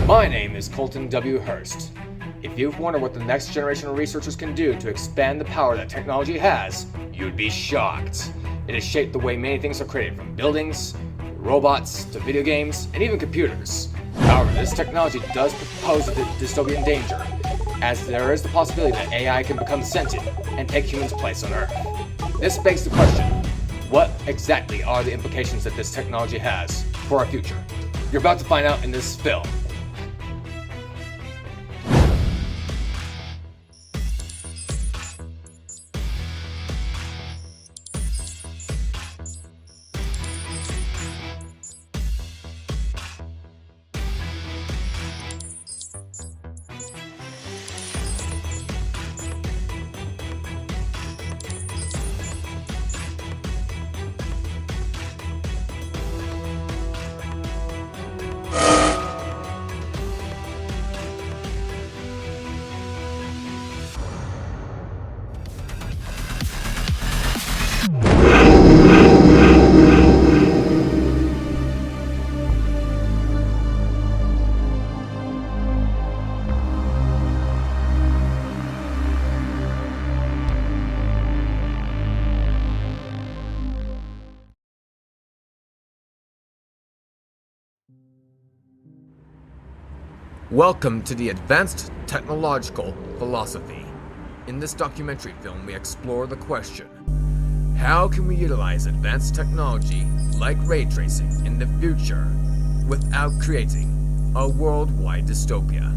My name is Colton W. Hurst. If you've wondered what the next generation of researchers can do to expand the power that technology has, you'd be shocked. It has shaped the way many things are created, from buildings, robots, to video games, and even computers. However, this technology does pose a dystopian danger, as there is the possibility that AI can become sentient and take humans' place on Earth. This begs the question, what exactly are the implications that this technology has for our future? You're about to find out in this film. Welcome to the Advanced Technological Philosophy. In this documentary film, we explore the question, how can we utilize advanced technology like ray tracing in the future without creating a worldwide dystopia?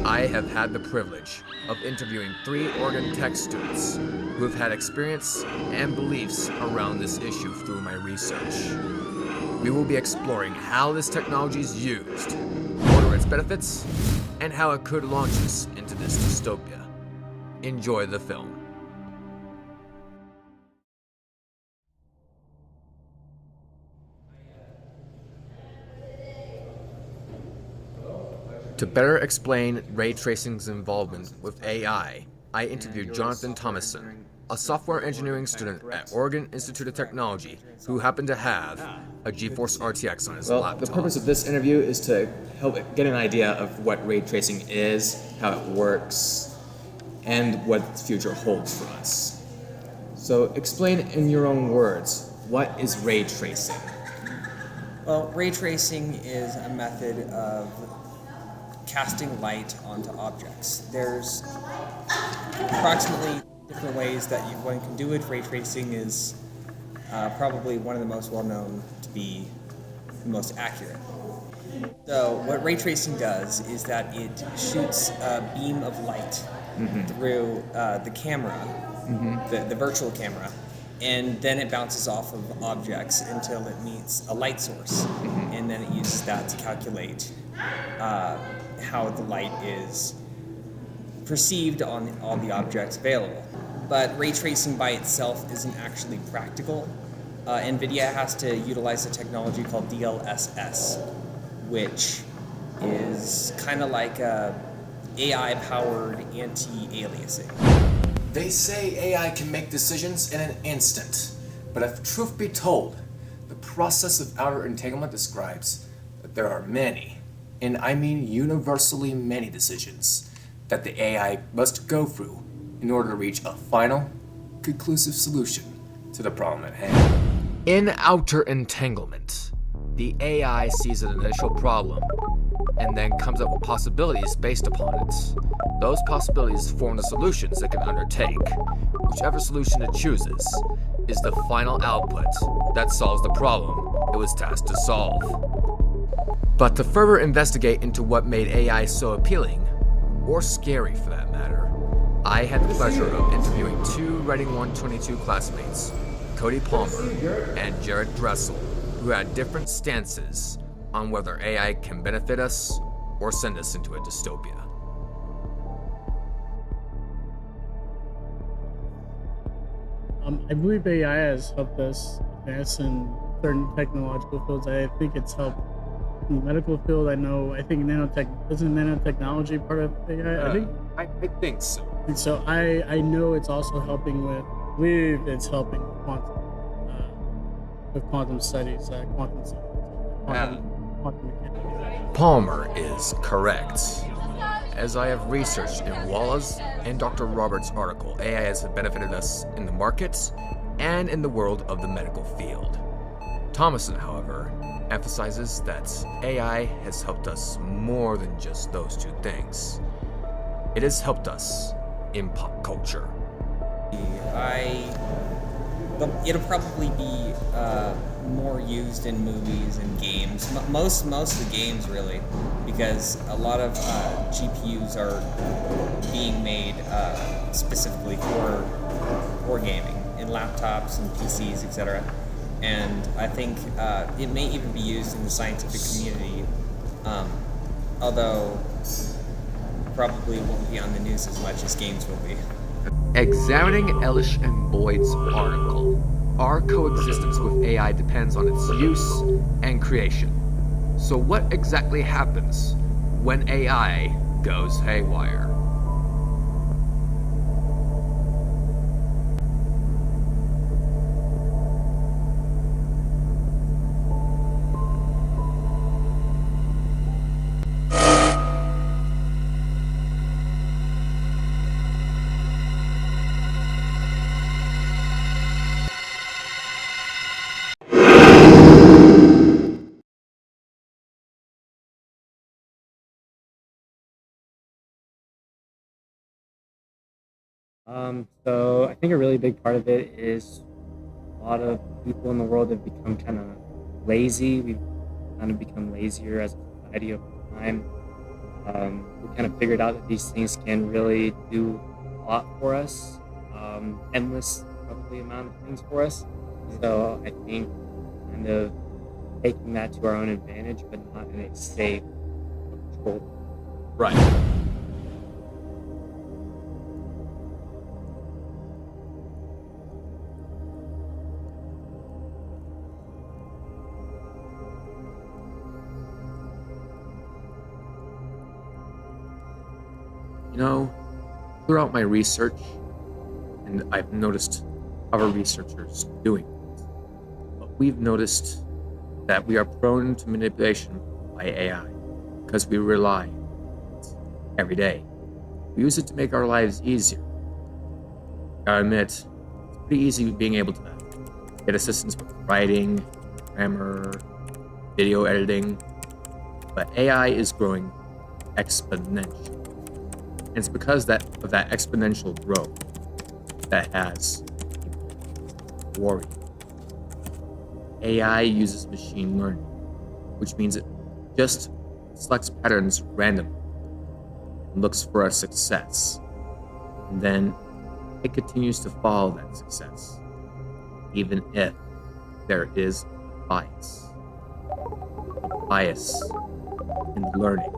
I have had the privilege of interviewing 3 Oregon Tech students who have had experience and beliefs around this issue through my research. We will be exploring how this technology is used, what are its benefits, and how it could launch us into this dystopia. Enjoy the film. To better explain ray tracing's involvement with AI, I interviewed Jonathan Thomason, a software engineering student at Oregon Institute of Technology who happened to have a GeForce RTX on his laptop. The purpose of this interview is to help get an idea of what ray tracing is, how it works, and what the future holds for us. So explain in your own words, what is ray tracing? Well, ray tracing is a method of casting light onto objects. There's approximately different ways that one can do it. Ray tracing is probably one of the most well-known to be the most accurate. So what ray tracing does is that it shoots a beam of light through the camera, the virtual camera, and then it bounces off of objects until it meets a light source, and then it uses that to calculate how the light is perceived on all the objects available. But ray tracing by itself isn't actually practical. NVIDIA has to utilize a technology called DLSS, which is kind of like a AI-powered anti-aliasing. They say AI can make decisions in an instant, but if truth be told, the process of outer entanglement describes that there are many, and I mean universally many decisions, that the AI must go through in order to reach a final, conclusive solution to the problem at hand. In outer entanglement, the AI sees an initial problem and then comes up with possibilities based upon it. Those possibilities form the solutions it can undertake. Whichever solution it chooses is the final output that solves the problem it was tasked to solve. But to further investigate into what made AI so appealing, or scary for that matter, I had the pleasure of interviewing 2 Writing 122 classmates, Cody Palmer and Jared Dressel, who had different stances on whether AI can benefit us or send us into a dystopia. I believe AI has helped us advance in certain technological fields. I think it's helped in the medical field. I think isn't nanotechnology part of AI? I think so. And so I know it's also helping with, I believe it's helping with quantum studies, quantum mechanics. Palmer is correct. As I have researched in Wallace and Dr. Roberts' article, AI has benefited us in the markets and in the world of the medical field. Thomason, however, emphasizes that AI has helped us more than just those two things. It has helped us in pop culture. It'll probably be more used in movies and games. Most of the games, really, because a lot of GPUs are being made specifically for gaming in laptops and PCs, etc. And I think it may even be used in the scientific community, although probably won't be on the news as much as games will be. Examining Elish and Boyd's article, our coexistence with AI depends on its use and creation. So what exactly happens when AI goes haywire? So I think a really big part of it is a lot of people in the world have become kind of lazy. We've kind of become lazier as a society over time. We kind of figured out that these things can really do a lot for us, endless probably amount of things for us. So I think kind of taking that to our own advantage, but not in a safe, controlled. Right. You know, throughout my research, and I've noticed other researchers doing it, but we've noticed that we are prone to manipulation by AI because we rely on it every day. We use it to make our lives easier. I admit, it's pretty easy being able to get assistance with writing, grammar, video editing, but AI is growing exponentially. And it's because of that exponential growth that has people worried. AI uses machine learning, which means it just selects patterns randomly and looks for a success. And then it continues to follow that success, even if there is bias. A bias in learning,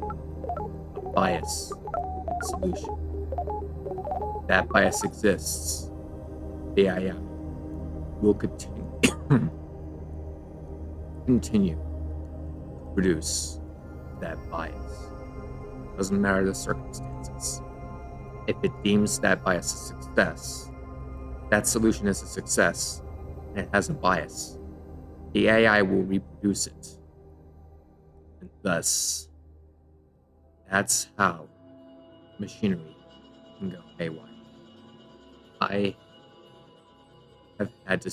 a bias solution. That bias exists. The AI will continue to produce that bias. Doesn't matter the circumstances. If it deems that bias a success, that solution is a success, and it has a bias, the AI will reproduce it. And thus, that's how machinery can go haywire. I have had to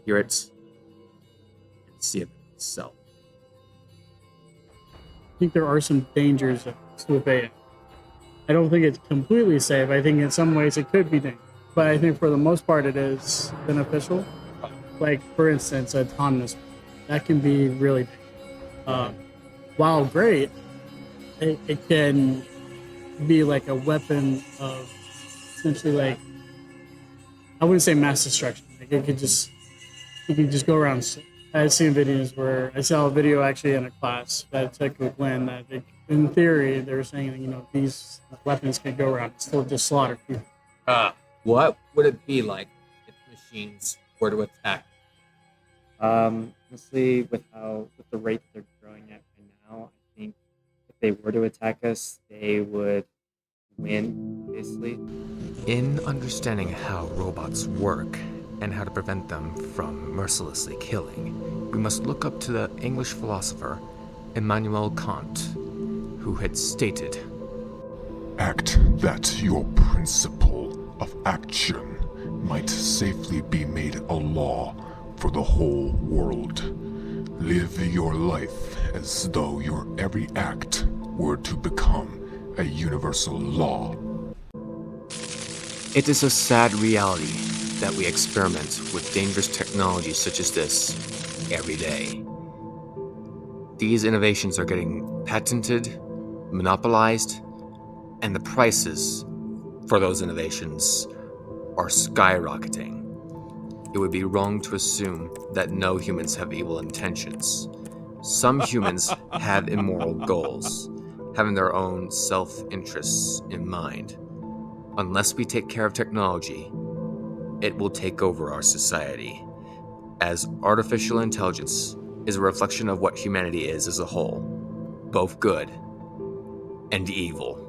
hear it and see it myself. I think there are some dangers with AI. I don't think it's completely safe. I think in some ways it could be dangerous, but I think for the most part it is beneficial. Like, for instance, autonomous, that can be really dangerous. While great, it can be like a weapon of essentially, like, I wouldn't say mass destruction. Like, you could just go around. I've seen videos where I saw a video actually in a class that I took with Glenn that in theory they were saying that, these weapons can go around and still just slaughter people. What would it be like if machines were to attack? Honestly, with the rate that they're growing at right now, I think if they were to attack us, they would win, basically. In understanding how robots work and how to prevent them from mercilessly killing, we must look up to the English philosopher Immanuel Kant who had stated, Act that your principle of action might safely be made a law for the whole world. Live your life as though your every act were to become a universal law. "It is a sad reality that we experiment with dangerous technologies such as this every day. These innovations are getting patented, monopolized, and the prices for those innovations are skyrocketing. It would be wrong to assume that no humans have evil intentions. Some humans have immoral goals, having their own self-interests in mind. Unless we take care of technology, it will take over our society, as artificial intelligence is a reflection of what humanity is as a whole, both good and evil."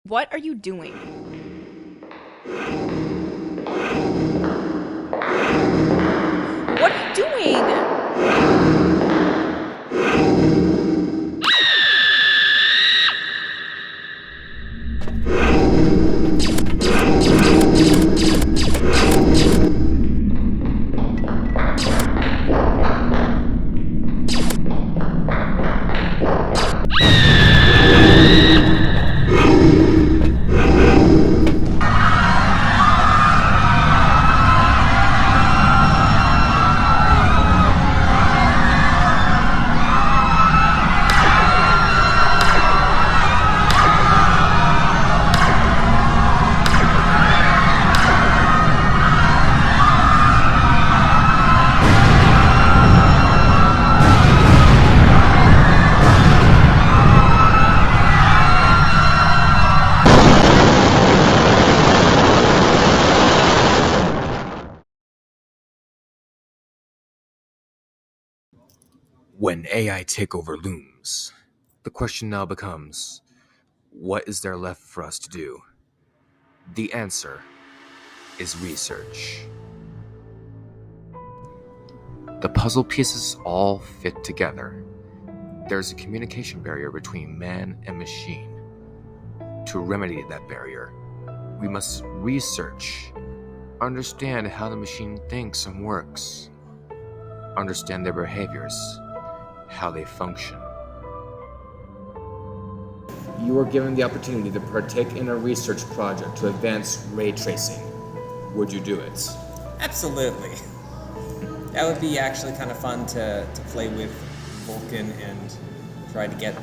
What are you doing? What are you doing? When AI takeover looms, the question now becomes, what is there left for us to do? The answer is research. The puzzle pieces all fit together. There's a communication barrier between man and machine. To remedy that barrier, we must research, understand how the machine thinks and works, understand their behaviors, how they function. You are given the opportunity to partake in a research project to advance ray tracing. Would you do it? Absolutely. That would be actually kind of fun to play with Vulkan and try to get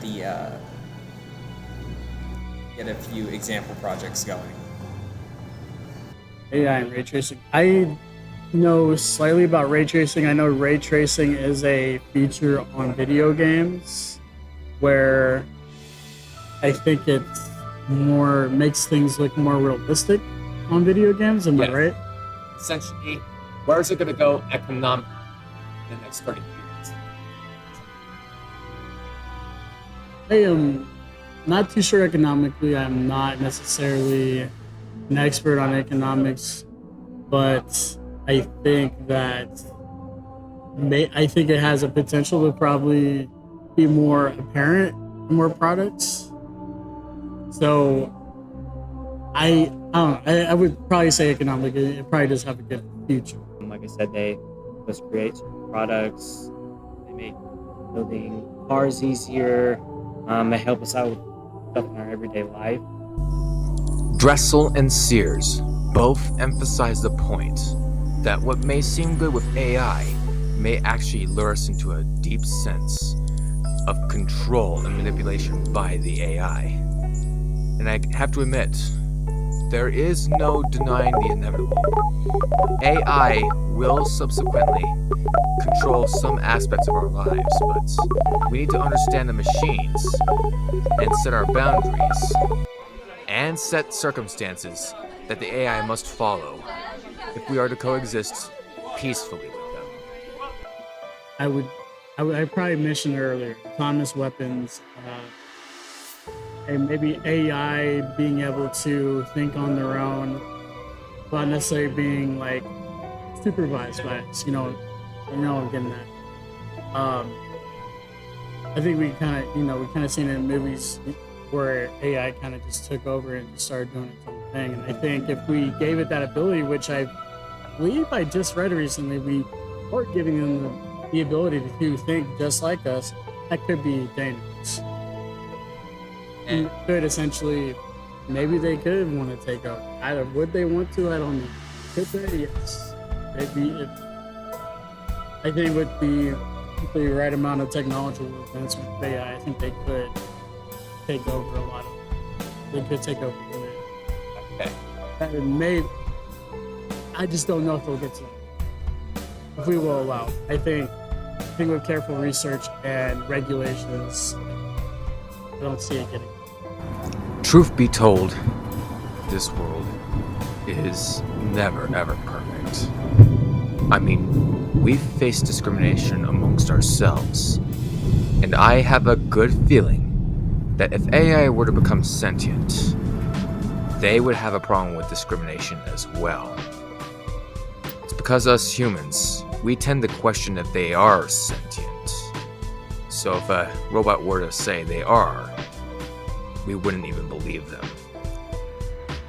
get a few example projects going. AI and ray tracing. I know slightly about ray tracing. I know ray tracing is a feature on video games where I think it more makes things look more realistic on video games. Am I right? Essentially, where is it going to go economically in the next 30 years? I am not too sure economically. I'm not necessarily an expert on economics, but I think that I think it has a potential to probably be more apparent in more products. So I don't know. I would probably say economically, it probably does have a good future. Like I said, they just create certain products. They make building cars easier. They help us out with stuff in our everyday life. Dressel and Sears both emphasize the point that what may seem good with AI may actually lure us into a deep sense of control and manipulation by the AI. And I have to admit, there is no denying the inevitable. AI will subsequently control some aspects of our lives, but we need to understand the machines and set our boundaries and set circumstances that the AI must follow if we are to coexist peacefully with them. I would I probably mentioned earlier, autonomous weapons, and maybe AI being able to think on their own, not necessarily being like supervised by us. I'm getting that. Um, I think we kind of seen it in movies where AI kind of just took over and just started doing its own thing. And I think if we gave it that ability, which I believe I just read recently, we are giving them the ability to think just like us. That could be dangerous. And could essentially, maybe they could want to take over. Would they want to? I don't know. Could they? Yes. Maybe. I think with the right amount of technological advancement with AI, I think they could take over a lot of. They could take over the land. Okay. That may. I just don't know if they'll get to that. If we will allow. I think with careful research and regulations, I don't see it getting. Truth be told, this world is never ever perfect. I mean, we face discrimination amongst ourselves, and I have a good feeling that if AI were to become sentient, they would have a problem with discrimination as well. It's because us humans, we tend to question if they are sentient. So if a robot were to say they are, we wouldn't even believe them.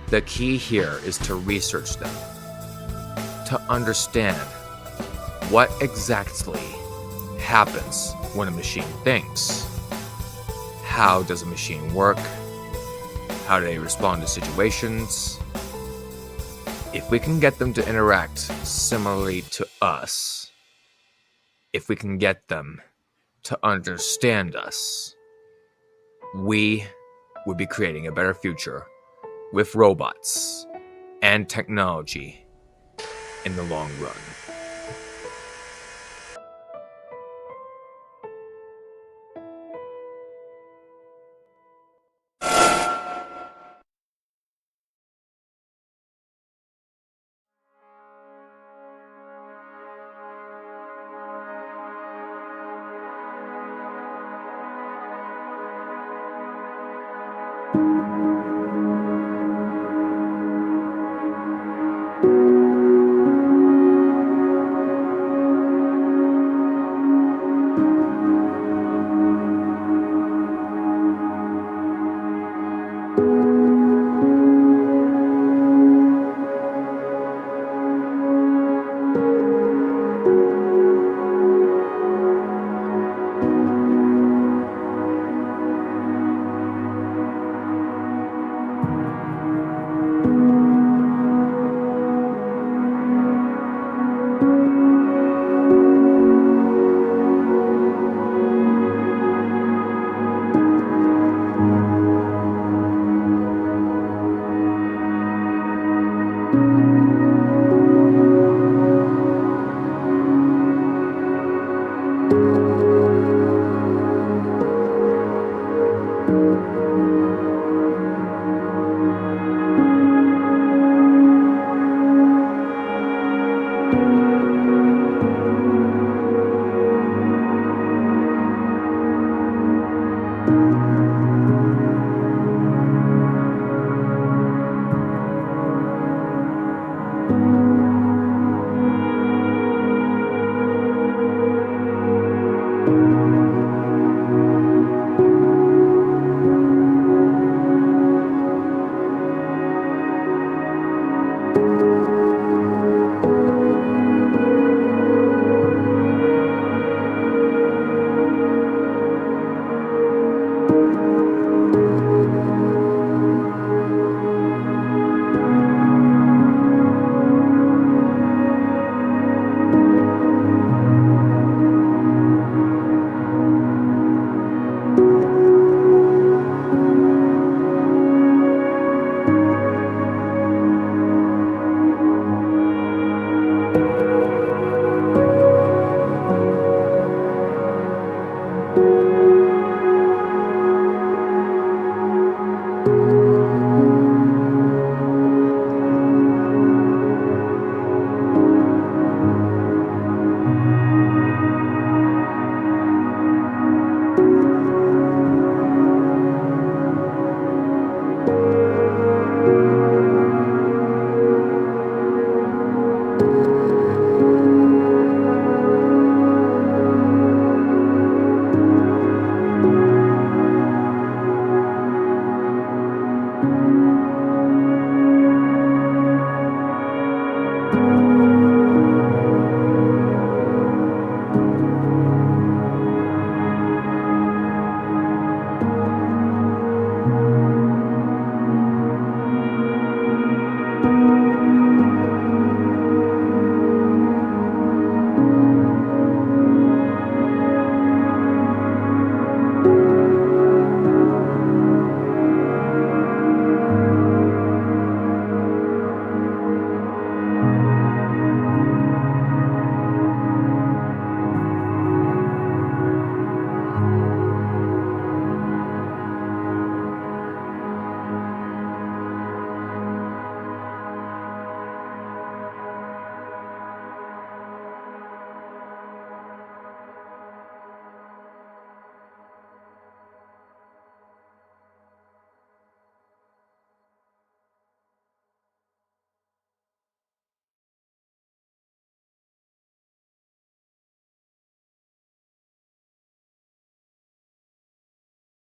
The key here is to research them, to understand what exactly happens when a machine thinks. How does a machine work? How do they respond to situations? If we can get them to interact similarly to us, if we can get them to understand us, we would be creating a better future with robots and technology in the long run.